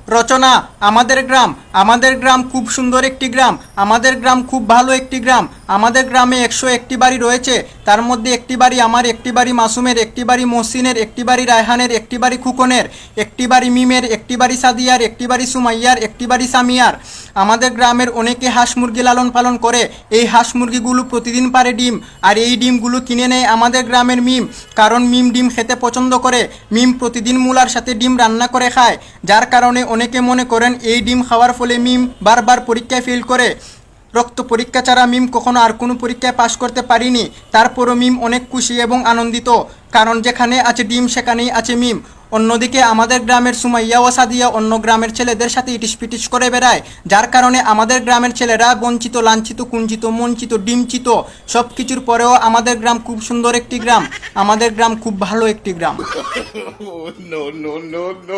রচনা আমাদের গ্রাম খুব সুন্দর একটি গ্রাম। আমাদের গ্রাম খুব ভালো একটি গ্রাম। আমাদের গ্রামে 101টি বাড়ি রয়েছে। তার মধ্যে একটি বাড়ি আমার, একটি বাড়ি মাসুমের, একটি বাড়ি মহসিনের, একটি বাড়ি রায়হানের, একটি বাড়ি খুকনের, একটি বাড়ি মিমের, একটি বাড়ি সাদিয়ার, একটি বাড়ি সুমাইয়ার, একটি বাড়ি সামিয়ার। আমাদের গ্রামের অনেকে হাঁস মুরগি লালন পালন করে। এই হাঁস মুরগিগুলো প্রতিদিন পারে ডিম, আর এই ডিমগুলো কিনে নেয় আমাদের গ্রামের মিম, কারণ মিম ডিম খেতে পছন্দ করে। মিম প্রতিদিন মূলার সাথে ডিম রান্না করে খায়, যার কারণে অনেকে মনে করেন এই ডিম খাওয়ার ফলে মিম বারবার পরীক্ষায় ফেল করে। রক্ত পরীক্ষা ছাড়া মিম কখনো আর কোনো পরীক্ষায় পাশ করতে পারিনি। তারপরও মিম অনেক খুশি এবং আনন্দিত, কারণ যেখানে আছে ডিম সেখানেই আছে মিম। অন্যদিকে আমাদের গ্রামের সুমাইয়া ও সাদিয়া অন্য গ্রামের ছেলেদের সাথে ইটিস পিটিস করে বেড়ায়, যার কারণে আমাদের গ্রামের ছেলেরা বঞ্চিত, লাঞ্ছিত, কুঞ্চিত, মঞ্চিত, ডিমচিত। সব কিছুর পরেও আমাদের গ্রাম খুব সুন্দর একটি গ্রাম। আমাদের গ্রাম খুব ভালো একটি গ্রাম। No, no, no, no.